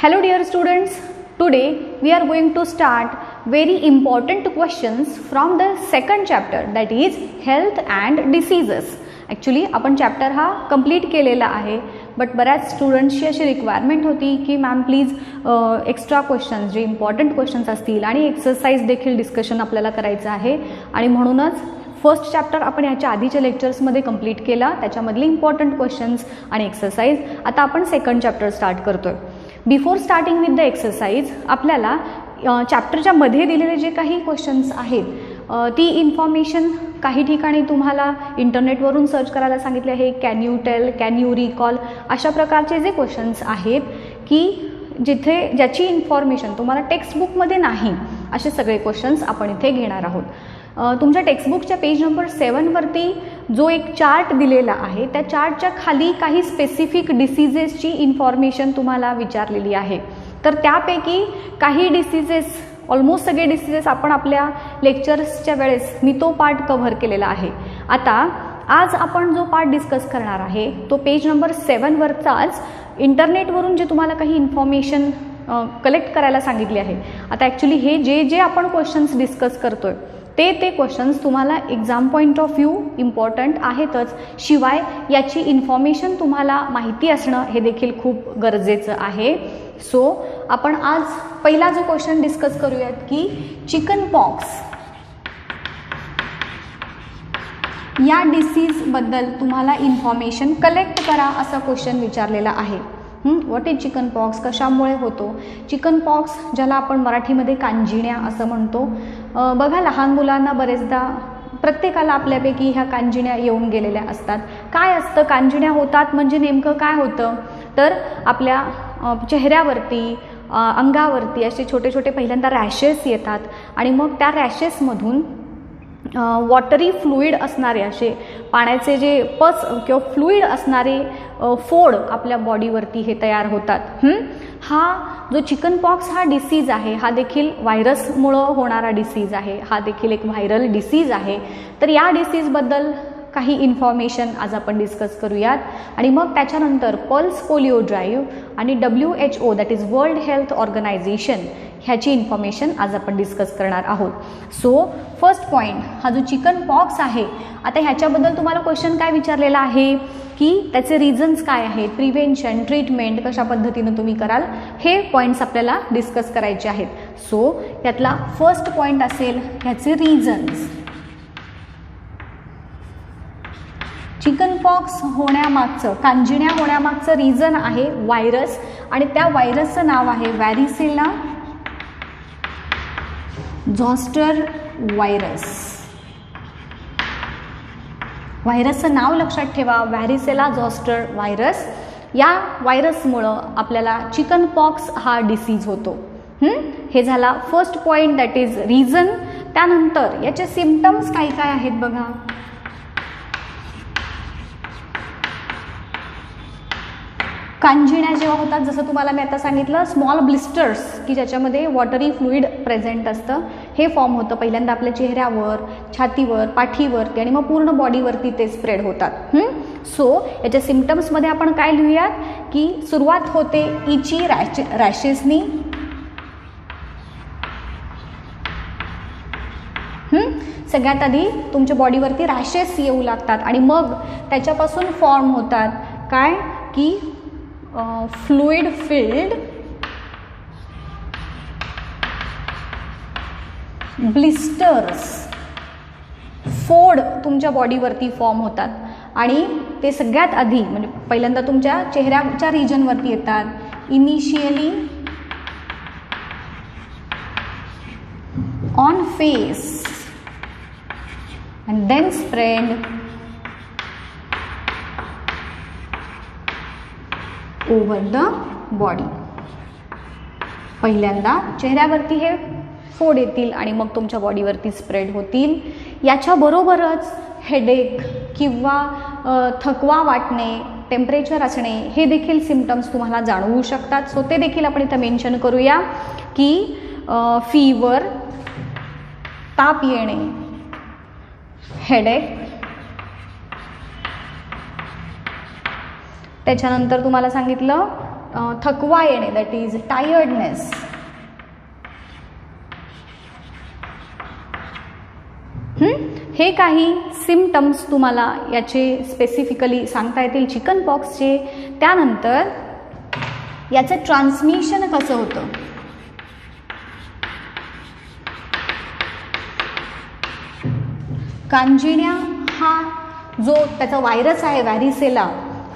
Hello dear students, today we are going to start very important questions from the second chapter, that is health and diseases. Actually आपण chapter हा complete केलेला आहे, but बऱ्याच स्टुडंट्सची अशी requirement होती की ma'am please extra questions जे important questions असतील आणि एक्सरसाइज देखील डिस्कशन आपल्याला करायचं आहे आणि म्हणूनच फर्स्ट चॅप्टर आपण ह्याच्या आधीच्या लेक्चर्समध्ये कंप्लीट केला, त्याच्यामधले इम्पॉर्टंट क्वेश्चन्स आणि एक्सरसाइज. आता आपण सेकंड चॅप्टर स्टार्ट करतोय. Before starting with the exercise आपल्याला चॅप्टरच्या मध्ये दिलेले जे काही क्वेश्चन्स आहेत ती इन्फॉर्मेशन काही ठिकाणी तुम्हाला इंटरनेटवरून सर्च करायला सांगितले आहे. Can you tell, can you recall, अशा प्रकारचे जे क्वेश्चन्स आहेत की ज्याची इन्फॉर्मेशन तुम्हाला टेक्स्टबुकमध्ये नाही, असे सगळे क्वेश्चन्स आपण इथे घेणार आहोत. तुमच्या टेक्स्टबुकच्या पेज नंबर 7वरती जो एक चार्ट दिलेला आहे, त्या चार्टच्या खाली काही स्पेसिफिक डिसीजेसची इन्फॉर्मेशन तुम्हाला विचारलेली आहे. तर त्यापैकी काही डिसीजेस, ऑलमोस्ट सगळे डिसीजेस आपण आपल्या लेक्चर्सच्या वेळेस मी तो पार्ट कव्हर केलेला आहे. आता आज आपण जो पार्ट डिस्कस करणार आहे तो पेज नंबर 7वरचाच इंटरनेटवरून जे तुम्हाला काही इन्फॉर्मेशन कलेक्ट करायला सांगितली आहे. आता ॲक्च्युली हे जे आपण क्वेश्चन्स डिस्कस करतोय ते क्वेश्चन्स तुम्हाला exam point of view important आहेतच, शिवाय याची इन्फॉर्मेशन तुम्हाला माहिती असणं हे देखील खूप गरजेचं आहे. सो आपण आज पहिला जो क्वेश्चन डिस्कस करूयात की चिकन पॉक्स या डिसीजबद्दल तुम्हाला इन्फॉर्मेशन कलेक्ट करा, असा क्वेश्चन विचारलेला आहे. व्हॉट इज चिकन पॉक्स, कशामुळे होतो चिकन पॉक्स, ज्याला आपण मराठीमध्ये कांजिण्या असं म्हणतो. बघा, लहान मुलांना बरेचदा प्रत्येकाला आपल्यापैकी ह्या कांजिण्या येऊन गेलेल्या असतात. काय असतं, कांजिण्या होतात म्हणजे नेमकं काय होतं, तर आपल्या चेहऱ्यावरती अंगावरती असे छोटे छोटे पहिल्यांदा रॅशेस येतात आणि मग त्या रॅशेसमधून वॉटरी फ्लुईड असणारे, असे पाण्याचे जे पस किंवा फ्लुईड असणारे फोड आपल्या बॉडीवरती हे तयार होतात. हा जो चिकन पॉक्स हा डिसीज आहे, हा देखील व्हायरसमुळं होणारा डिसीज आहे, हा देखील एक व्हायरल डिसीज आहे. तर या डिसीजबद्दल काही इन्फॉर्मेशन आज आपण डिस्कस करूयात आणि मग त्याच्यानंतर पल्स पोलिओ ड्राईव्ह आणि WHO, that is world health organization, ह्याची इन्फॉर्मेशन आज आपण डिस्कस करणार आहोत. सो फर्स्ट पॉईंट, हा जो चिकन पॉक्स आहे, आता ह्याच्याबद्दल तुम्हाला क्वेश्चन काय विचारलेला आहे की त्याचे रिझन्स काय आहेत, प्रिव्हेन्शन, ट्रीटमेंट कशा पद्धतीनं तुम्ही कराल, हे पॉईंट्स आपल्याला डिस्कस करायचे आहेत. सो यातला फर्स्ट पॉईंट असेल ह्याचे रिझन्स. चिकन पॉक्स होण्यामागचं, कांजिण्या होण्यामागचं रिझन आहे व्हायरस आणि त्या व्हायरसचं नाव आहे वॅरिसेला झॉस्टर व्हायरस. व्हायरसचं नाव लक्षात ठेवा, वॅरिसेला झॉस्टर व्हायरस. या व्हायरसमुळं आपल्याला चिकन पॉक्स हा डिसीज होतो. हे झाला first point, that is reason. त्यानंतर याचे सिम्पटम्स काय काय आहेत बघा. कांजिण्या जेव्हा होतात, जसं तुम्हाला मी आता सांगितलं, स्मॉल ब्लिस्टर्स की ज्याच्यामध्ये वॉटरी फ्लुईड प्रेझेंट असतं, हे फॉर्म होतं पहिल्यांदा आपल्या चेहऱ्यावर, छातीवर, पाठीवरती आणि मग पूर्ण बॉडीवरती ते स्प्रेड होतात. सो याच्या सिम्पटम्समध्ये आपण काय लिहूयात की सुरुवात होते इची रॅशेसनी. सगळ्यात आधी तुमच्या बॉडीवरती रॅशेस येऊ लागतात आणि मग त्याच्यापासून फॉर्म होतात काय की फ्लुईड फिल्ड ब्लिस्टर्स, फोड तुमच्या बॉडीवरती फॉर्म होतात आणि ते सगळ्यात आधी म्हणजे पहिल्यांदा तुमच्या चेहऱ्याच्या रिजनवरती येतात. Initially on face and then spread over the body. पहिल्यांदा चेहऱ्यावरती हे फोड येतील आणि मग तुमच्या बॉडीवरती स्प्रेड होतील. याच्याबरोबरच हेडेक किंवा थकवा वाटणे, टेम्परेचर असणे, हे देखील सिम्पटम्स तुम्हाला जाणवू शकतात. सो ते देखील आपण इथं मेन्शन करूया की फीवर, ताप येणे, हेडेक, त्याच्यानंतर तुम्हाला सांगितलं थकवा येणे, दॅट इज टायर्डनेस. हे काही सिम्पटम्स तुम्हाला याचे स्पेसिफिकली सांगता येतील चिकन पॉक्सचे. त्यानंतर याचं ट्रान्समिशन कसं होतं, कांजिण्या हा जो त्याचा व्हायरस आहे व्हॅरिसेला,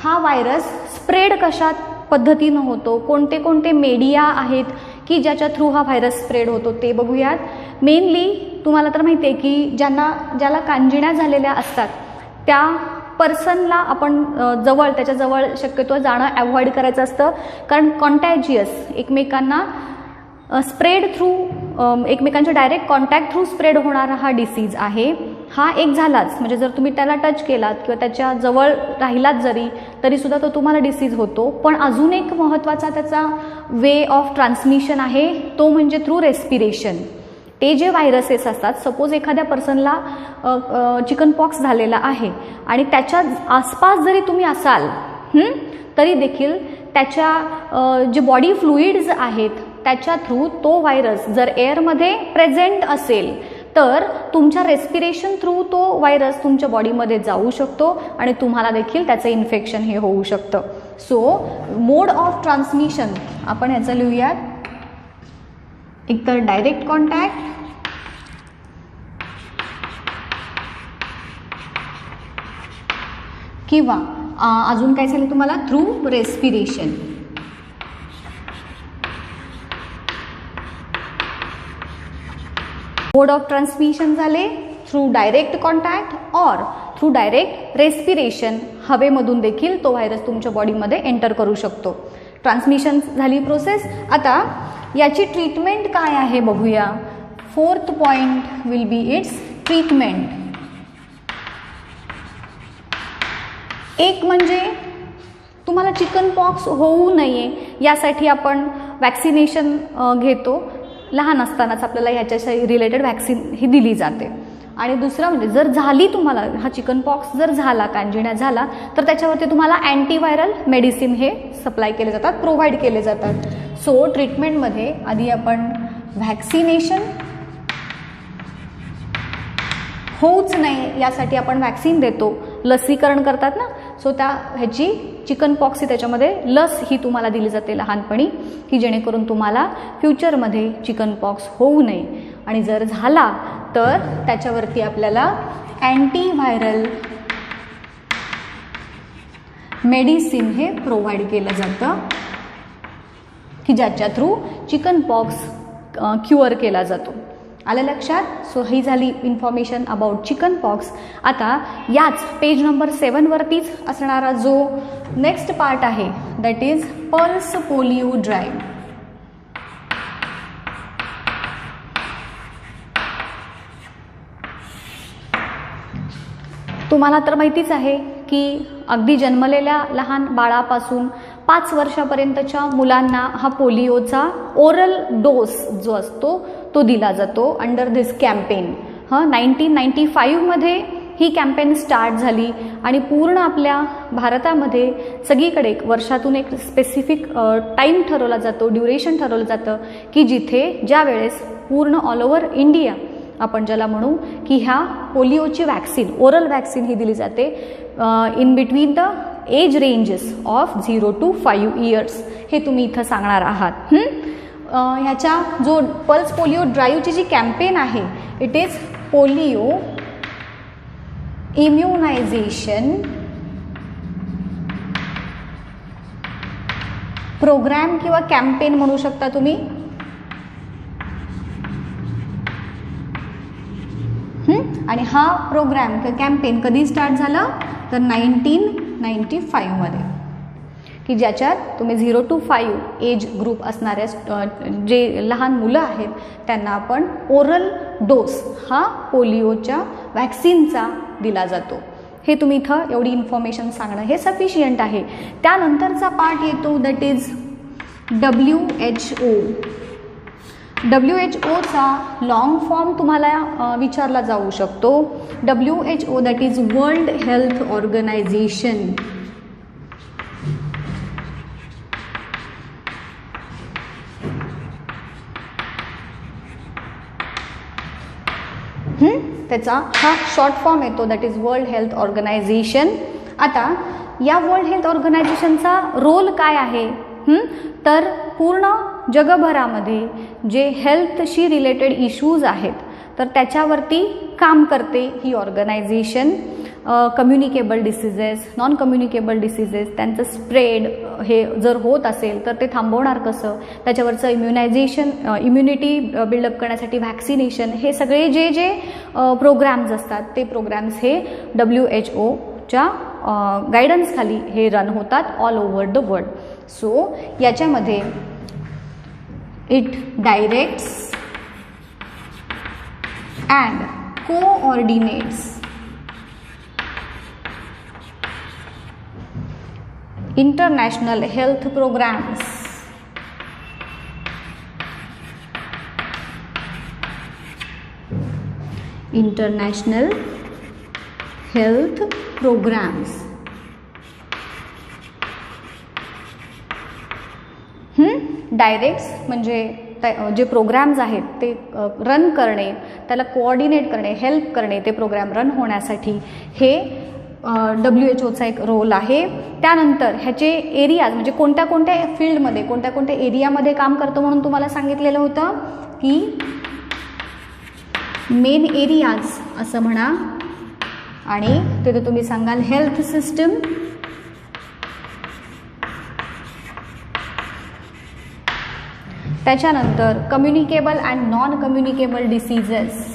हा व्हायरस स्प्रेड कशा पद्धतीनं होतो, कोणते कोणते मीडिया आहेत की ज्याच्या थ्रू हा व्हायरस स्प्रेड होतो ते बघूयात. मेनली तुम्हाला तर माहिती आहे की ज्याला कांजिण्या झालेल्या असतात त्या पर्सनला आपण त्याच्याजवळ शक्यतो जाणं अवॉइड करायचं असतं, कारण कॉन्टॅजियस, एकमेकांना स्प्रेड थ्रू, एकमेकांच्या डायरेक्ट कॉन्टॅक्ट थ्रू स्प्रेड होणारा हा डिसीज आहे. हा एक झालाच, म्हणजे जर तुम्ही त्याला टच केलात किंवा त्याच्या जवळ राहिलात तरीसुद्धा तो तुम्हाला डिसीज होतो. पण अजून एक महत्त्वाचा त्याचा वे ऑफ ट्रान्समिशन आहे, तो म्हणजे थ्रू रेस्पिरेशन. ते जे व्हायरसेस असतात, सपोज एखाद्या पर्सनला चिकन पॉक्स झालेला आहे आणि त्याच्या आसपास जरी तुम्ही असाल तरी देखील त्याच्या जे बॉडी फ्लुइड्स आहेत त्याच्या थ्रू तो व्हायरस जर एअरमध्ये प्रेझेंट असेल तर तुमच्या रेस्पिरेशन थ्रू तो व्हायरस तुमच्या बॉडीमध्ये जाऊ शकतो आणि तुम्हाला देखील त्याचं इन्फेक्शन हे होऊ शकतं. सो मोड ऑफ ट्रान्समिशन आपण याचं लिहूयात, एकतर डायरेक्ट कॉन्टॅक्ट किंवा अजून काय झालं तुम्हाला through respiration. Mode of transmission झाले थ्रू डायरेक्ट कॉन्टॅक्ट और थ्रू डायरेक्ट रेस्पिरेशन. हवेमधून देखील तो व्हायरस तुमच्या बॉडीमध्ये एंटर करू शकतो. ट्रान्समिशन झाली प्रोसेस. आता याची ट्रीटमेंट काय आहे बघूया. 4th point will be it's treatment. एक म्हणजे तुम्हाला चिकन पॉक्स होऊ नये यासाठी आपण वॅक्सिनेशन घेतो. लहान असतानाच आपल्याला ह्याच्याशी रिलेटेड वॅक्सिन ही दिली जाते. आणि दुसरं म्हणजे जर झाली तुम्हाला हा चिकन पॉक्स जर झाला, कांजिण्या झाला, तर त्याच्यावरती तुम्हाला अँटीव्हायरल मेडिसिन हे सप्लाय केले जातात, प्रोव्हाइड केले जातात. सो ट्रीटमेंटमध्ये आधी आपण व्हॅक्सिनेशन होऊच नाही यासाठी आपण वॅक्सिन देतो, लसीकरण करतात ना. सो ह्याची चिकन पॉक्स ही त्याच्यामध्ये लस ही तुम्हाला दिली जाते लहानपणी, की जेणेकरून तुम्हाला फ्युचरमध्ये चिकन पॉक्स होऊ नये. आणि जर झाला तर त्याच्यावरती आपल्याला अँटीव्हायरल मेडिसिन हे प्रोव्हाइड केलं जातं, की ज्याच्या थ्रू चिकन पॉक्स क्युअर केला जातो. आलं लक्षात. सो ही झाली इन्फॉर्मेशन अबाउट चिकन पॉक्स. आता याच पेज नंबर 7 वरतीच असणारा जो नेक्स्ट पार्ट आहे that is pulse polio drive. तुम्हाला तर माहितीच आहे की अगदी जन्मलेल्या लहान बाळापासून 5 वर्षापर्यंतच्या मुलांना हा पोलिओचा ओरल डोस जो असतो तो दिला जातो अंडर धिस कॅम्पेन. 1995मध्ये ही कॅम्पेन स्टार्ट झाली आणि पूर्ण आपल्या भारतामध्ये सगळीकडे वर्षातून एक स्पेसिफिक टाईम ठरवला जातो, ड्युरेशन ठरवलं जातं, की जिथे ज्या वेळेस पूर्ण ऑल ओव्हर इंडिया आपण ज्याला म्हणू की ह्या पोलिओची वॅक्सिन, ओरल वॅक्सिन ही दिली जाते in between the age ranges of 0 to 5 years. हे तुम्ही इथं सांगणार आहात. ह्याच्या जो पल्स पोलिओ ड्राईव्हची जी कॅम्पेन आहे it is polio immunization program किंवा कॅम्पेन म्हणू शकता तुम्ही. आणि हा प्रोग्राम किंवा कॅम्पेन कधी स्टार्ट झाला तर 1995मध्ये, की ज्याच्यात तुम्ही 0 to 5 एज ग्रुप असणाऱ्या जे लहान मुलं आहेत त्यांना आपण ओरल डोस हा पोलिओच्या वॅक्सिनचा दिला जातो. हे तुम्ही इथं एवढी इन्फॉर्मेशन सांगणं हे सफिशियंट आहे. त्यानंतरचा पार्ट येतो दॅट इज WHO. WHOचा लॉंग फॉर्म तुम्हाला विचारला जाऊ शकतो. WHO that is world health organisation. त्याचा हा शॉर्ट फॉर्म येतो, that is world health organisation. आता या वर्ल्ड हेल्थ ऑर्गनायझेशनचा रोल काय आहे, तर पूर्ण जगभरामध्ये जे हेल्थशी रिलेटेड इश्यूज आहेत तर त्याच्यावरती काम करते ही organisation. Communicable diseases, non communicable diseases, त्यांचं स्प्रेड हे जर होत असेल तर ते थांबवणार कसं, त्याच्यावरचं इम्युनिटी बिल्डअप करण्यासाठी व्हॅक्सिनेशन, हे सगळे जे जे प्रोग्रॅम्स असतात ते प्रोग्रॅम्स हे WHO गायडन्सखाली हे रन होतात all over the world. So याच्यामध्ये it directs and coordinates international health programs, international health programs. Directs म्हणजे जे प्रोग्राम्स आहेत ते रन करणे, त्याला कोऑर्डिनेट करणे, हेल्प करणे, ते प्रोग्राम रन होण्यासाठी हे WHO एक रोल आहे. त्यानंतर ह्याचे एरियाज म्हणजे कोणत्या कोणत्या फील्डमध्ये, कोणत्या कोणत्या एरियामध्ये काम करतो म्हणून तुम्हाला सांगितलेलं होतं की मेन एरियाज असं म्हणा, आणि तिथे तुम्ही सांगाल हेल्थ सिस्टम, त्याच्यानंतर communicable and non communicable diseases,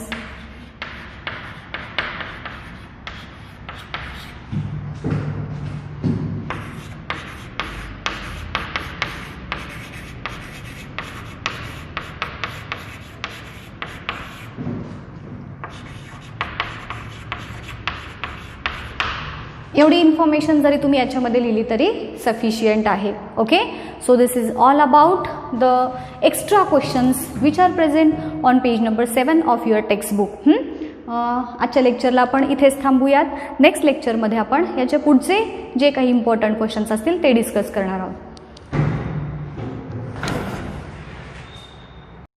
एवढी इन्फॉर्मेशन जरी तुम्ही याच्यामध्ये लिहिली तरी सफिशियंट आहे. Okay, so this is all about the extra questions which are present on page number 7 of your textbook. आजच्या लेक्चरला आपण इथेच थांबूयात. नेक्स्ट लेक्चरमध्ये आपण याच्या पुढचे जे काही इम्पॉर्टंट क्वेश्चन्स असतील ते डिस्कस करणार आहोत.